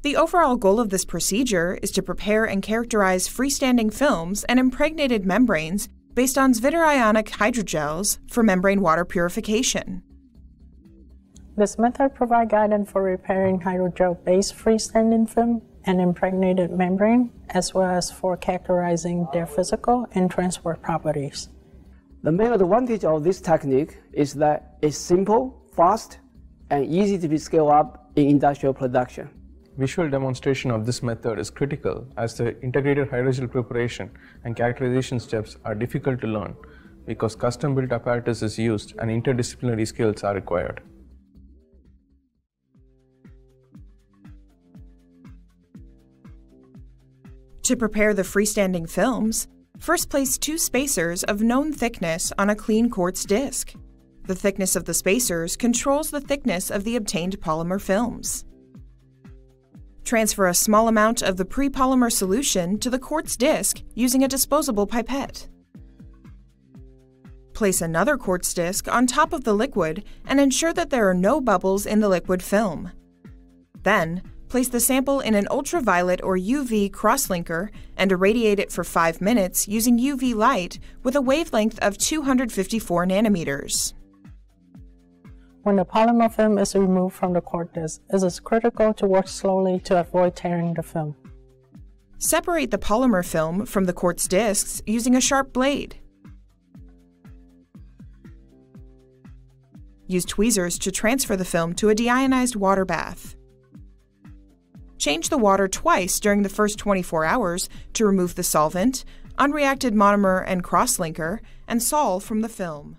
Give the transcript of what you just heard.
The overall goal of this procedure is to prepare and characterize freestanding films and impregnated membranes based on zwitterionic hydrogels for membrane water purification. This method provides guidance for repairing hydrogel-based freestanding film and impregnated membrane, as well as for characterizing their physical and transport properties. The main advantage of this technique is that it's simple, fast, and easy to be scaled up in industrial production. Visual demonstration of this method is critical as the integrated hydrogel preparation and characterization steps are difficult to learn because custom-built apparatus is used and interdisciplinary skills are required. To prepare the freestanding films, first place 2 spacers of known thickness on a clean quartz disc. The thickness of the spacers controls the thickness of the obtained polymer films. Transfer a small amount of the pre-polymer solution to the quartz disc using a disposable pipette. Place another quartz disc on top of the liquid and ensure that there are no bubbles in the liquid film. Then, place the sample in an ultraviolet or UV crosslinker and irradiate it for 5 minutes using UV light with a wavelength of 254 nanometers. When the polymer film is removed from the quartz disc, it is critical to work slowly to avoid tearing the film. Separate the polymer film from the quartz discs using a sharp blade. Use tweezers to transfer the film to a deionized water bath. Change the water twice during the first 24 hours to remove the solvent, unreacted monomer and crosslinker, and sol from the film.